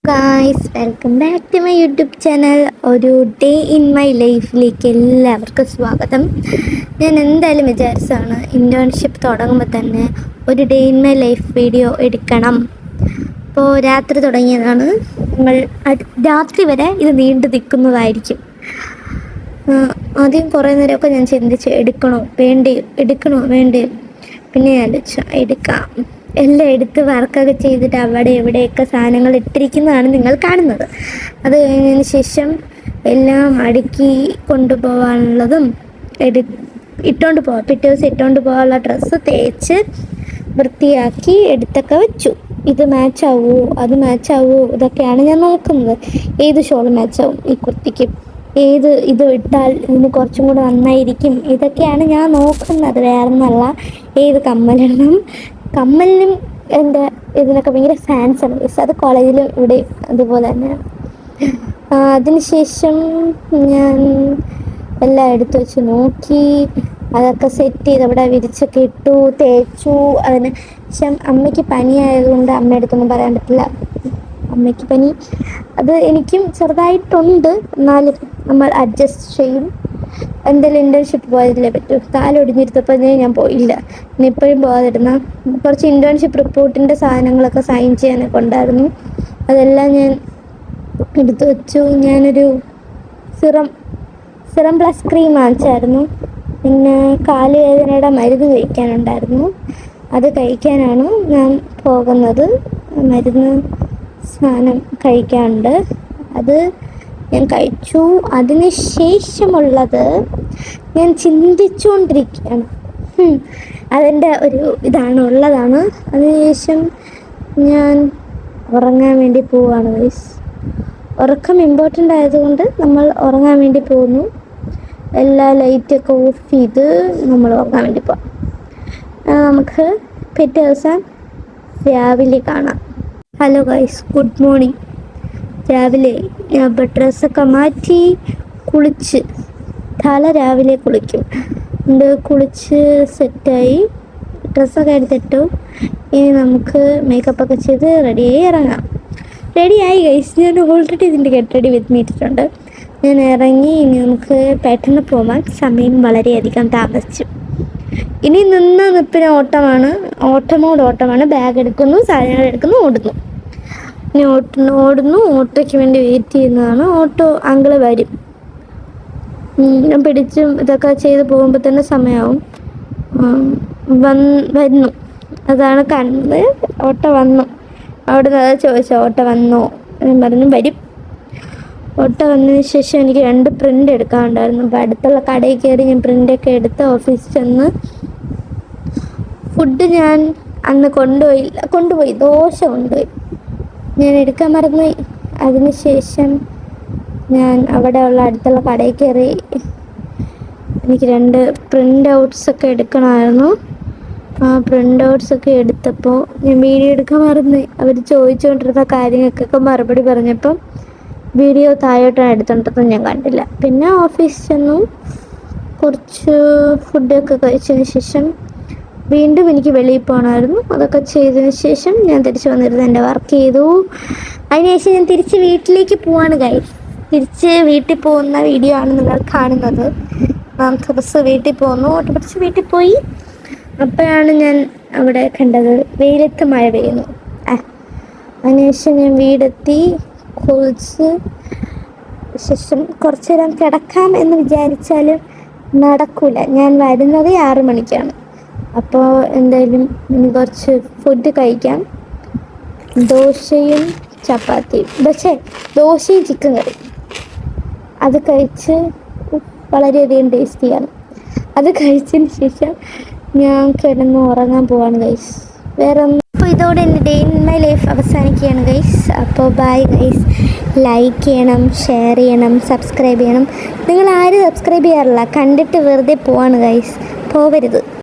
Guys, welcome back to my YouTube channel. ഒരു day in my ലൈഫിലേക്ക് എല്ലാവർക്കും സ്വാഗതം. ഞാൻ എന്തായാലും വിചാരിച്ചതാണ് ഇൻറ്റേൺഷിപ്പ് തുടങ്ങുമ്പോൾ തന്നെ ഒരു day in my life video എടുക്കണം. അപ്പോൾ രാത്രി തുടങ്ങിയതാണ്. നമ്മൾ രാത്രി വരെ ഇത് നീണ്ടു നിൽക്കുന്നതായിരിക്കും. ആദ്യം കുറേ നേരമൊക്കെ ഞാൻ ചിന്തിച്ച് എടുക്കണോ വേണ്ടേ. പിന്നെ ഞാൻ എടുക്കാം. എല്ലാം എടുത്ത് വർക്കൊക്കെ ചെയ്തിട്ട് അവിടെ എവിടെയൊക്കെ സാധനങ്ങൾ ഇട്ടിരിക്കുന്നതാണ് നിങ്ങൾ കാണുന്നത്. അത് കഴിഞ്ഞതിന് ശേഷം എല്ലാം അടുക്കി കൊണ്ടുപോകാനുള്ളതും ഇട്ടുകൊണ്ട് പോകാം. പിറ്റേ ദിവസം ഇട്ടുകൊണ്ട് പോകാനുള്ള ഡ്രസ്സ് തേച്ച് വൃത്തിയാക്കി എടുത്തൊക്കെ വെച്ചു. ഇത് മാച്ചാവോ അത് മാച്ചാവോ ഇതൊക്കെയാണ് ഞാൻ നോക്കുന്നത്. ഏത് ഷോൾ മാച്ചാവും ഈ കുർത്തിക്ക്, ഇത് ഇട്ടാൽ ഇതിന് കുറച്ചും കൂടെ നന്നായിരിക്കും, ഇതൊക്കെയാണ് ഞാൻ നോക്കുന്നത്. വേറൊന്നല്ല, ഏത് കമ്മലിടണം. കമ്മലിനും എൻ്റെ ഇതിനൊക്കെ ഭയങ്കര ഫാൻസാണ്. അത് കോളേജിലും ഇവിടെ അതുപോലെ തന്നെയാണ്. അതിനുശേഷം ഞാൻ എല്ലാം എടുത്തു വെച്ച് നോക്കി, അതൊക്കെ സെറ്റ് ചെയ്ത് അവിടെ വിരിച്ചൊക്കെ ഇട്ടു, തേച്ചു. അതിന് ശേഷം അമ്മയ്ക്ക് പനിയായതുകൊണ്ട് അമ്മയുടെ അടുത്തൊന്നും പറയാൻ പറ്റില്ല. അമ്മയ്ക്ക് പനി, അത് എനിക്കും ചെറുതായിട്ടുണ്ട്. എന്നാലും നമ്മൾ അഡ്ജസ്റ്റ് ചെയ്യും. എന്തെങ്കിലും ഇൻറ്റേൺഷിപ്പ് പോയതില്ലേ പറ്റൂ. കാലൊടിഞ്ഞിരുത്തപ്പോൾ ഞാൻ പോയില്ല. ഇനി ഇപ്പോഴും പോകാതിരുന്ന കുറച്ച് ഇൻറ്റേൺഷിപ്പ് റിപ്പോർട്ടിൻ്റെ സാധനങ്ങളൊക്കെ സൈൻ ചെയ്യാനൊക്കെ ഉണ്ടായിരുന്നു. അതെല്ലാം ഞാൻ എടുത്തു വെച്ചു. ഞാനൊരു സിറം പ്ലസ് ക്രീം വാങ്ങിച്ചായിരുന്നു. പിന്നെ കാലുവേദനയുടെ മരുന്ന് കഴിക്കാനുണ്ടായിരുന്നു. അത് കഴിക്കാനാണ് ഞാൻ പോകുന്നത്. മരുന്ന് സാധനം കഴിക്കാനുണ്ട്, അത് ഞാൻ കഴിച്ചു. അതിന് ശേഷമുള്ളത് ഞാൻ ചിന്തിച്ചുകൊണ്ടിരിക്കുകയാണ്. അതിൻ്റെ ഒരു ഉള്ളതാണ്. അതിനുശേഷം ഞാൻ ഉറങ്ങാൻ വേണ്ടി പോവുകയാണ് ഗൈസ്. ഉറക്കം ഇമ്പോർട്ടൻ്റ് ആയതുകൊണ്ട് നമ്മൾ ഉറങ്ങാൻ വേണ്ടി പോകുന്നു. എല്ലാ ലൈറ്റൊക്കെ ഓഫ് ചെയ്ത് നമ്മൾ ഉറങ്ങാൻ വേണ്ടി പോകാം. നമുക്ക് പിറ്റേ ദിവസം രാവിലെ കാണാം. Hello guys, good morning. രാവിലെ ഞാൻ ഡ്രസ്സൊക്കെ മാറ്റി കുളിച്ച്, രാവിലെ കുളിക്കും. കുളിച്ച് സെറ്റായി ഡ്രസ്സൊക്കെ എടുത്തിട്ടു. ഇനി നമുക്ക് മേക്കപ്പൊക്കെ ചെയ്ത് റെഡിയായി ഇറങ്ങാം. റെഡിയായി ഗൈസ്, ഞാൻ ഓൾറെഡി ഇതിൻ്റെ ഗെറ്റ് റെഡി വിത്ത് മീറ്റിട്ടുണ്ട്. ഞാൻ ഇറങ്ങി. ഇനി നമുക്ക് പെട്ടെന്ന് പോകാൻ സമയം വളരെയധികം താമസിച്ചു. ഇനി നിപ്പിന് ഓട്ടമാണ്. ബാഗ് എടുക്കുന്നു, സാധനങ്ങൾ എടുക്കുന്നു, ഓടുന്നു. ഓട്ടോയ്ക്ക് വേണ്ടി വെയിറ്റ് ചെയ്യുന്നതാണ്. ഓട്ടോ അങ്കിള് വരും. ഞാൻ പിടിച്ചും ഇതൊക്കെ ചെയ്ത് പോകുമ്പോൾ തന്നെ സമയമാവും. വരുന്നു, അതാണ് കാണുന്നത്. ഓട്ടോ വന്നു. അവിടെ നിന്ന് ചോദിച്ചോ ഓട്ടോ വന്നോ? ഞാൻ പറഞ്ഞു വരും. ഓട്ടോ വന്നതിന് ശേഷം എനിക്ക് 2 പ്രിൻ്റ് എടുക്കാനുണ്ടായിരുന്നു. അപ്പോൾ അടുത്തുള്ള കടയിൽ കയറി ഞാൻ പ്രിൻ്റൊക്കെ എടുത്ത് ഓഫീസിൽ ചെന്ന് ഫുഡ് ഞാൻ അന്ന് കൊണ്ടുപോയി ദോശ കൊണ്ടുപോയി. ഞാൻ എടുക്കാൻ മറന്നുപോയി. അതിനുശേഷം ഞാൻ അടുത്തുള്ള കടയിൽ കയറി. എനിക്ക് 2 പ്രിൻ്റ് ഔട്ട്സൊക്കെ എടുക്കണമായിരുന്നു. ആ പ്രിൻ്റ് ഔട്ട്സൊക്കെ എടുത്തപ്പോൾ ഞാൻ വീഡിയോ എടുക്കാൻ മറന്നുപോയി. അവർ ചോദിച്ചുകൊണ്ടിരുന്ന കാര്യങ്ങൾക്കൊക്കെ മറുപടി പറഞ്ഞപ്പം വീഡിയോ താഴോട്ടാണ് എടുത്തോണ്ടത്, ഞാൻ കണ്ടില്ല. പിന്നെ ഓഫീസിൽ ചെന്നു. കുറച്ച് ഫുഡൊക്കെ കഴിച്ചതിന് ശേഷം വീണ്ടും എനിക്ക് വെളിയിൽ പോകണമായിരുന്നു. അതൊക്കെ ചെയ്തതിന് ശേഷം ഞാൻ തിരിച്ച് വന്നിരുന്നു, എൻ്റെ വർക്ക് ചെയ്തു. അതിനുശേഷം ഞാൻ തിരിച്ച് വീട്ടിലേക്ക് പോവാണ് ഗൈസ്. തിരിച്ച് വീട്ടിൽ പോകുന്ന വീഡിയോ ആണ് നിങ്ങൾ കാണുന്നത്. ദിവസം വീട്ടിൽ പോകുന്നു. ഓട്ടോ പിടിച്ച് വീട്ടിൽ പോയി. അപ്പോഴാണ് ഞാൻ അവിടെ കണ്ടത് വെയിലത്ത് മഴ പെയ്യുന്നു. അതിനുശേഷം ഞാൻ വീടെത്തി, കുളിച്ച് ശേഷം കുറച്ച് നേരം കിടക്കാം എന്ന് വിചാരിച്ചാലും നടക്കൂല. ഞാൻ വരുന്നത് 6 മണിക്കാണ്. അപ്പോൾ എന്തായാലും ഇനി കുറച്ച് ഫുഡ് കഴിക്കാം. ദോശയും ചിക്കൻ കറി അത് കഴിച്ച് വളരെയധികം ടേസ്റ്റിയാണ്. അത് കഴിച്ചതിന് ശേഷം ഞാൻ കിടന്ന് ഉറങ്ങാൻ പോവാണ് ഗൈസ്. അപ്പോൾ ഇതോടെ എൻ്റെ ഡേ ഇൻ മൈ ലൈഫ് അവസാനിക്കുകയാണ് ഗൈസ്. അപ്പോൾ ബൈ ഗൈസ്. ലൈക്ക് ചെയ്യണം, ഷെയർ ചെയ്യണം, സബ്സ്ക്രൈബ് ചെയ്യണം. നിങ്ങൾ ആരും സബ്സ്ക്രൈബ് ചെയ്യാറില്ല, കണ്ടിട്ട് വെറുതെ പോവാണ് ഗൈസ്. പോവരുത്.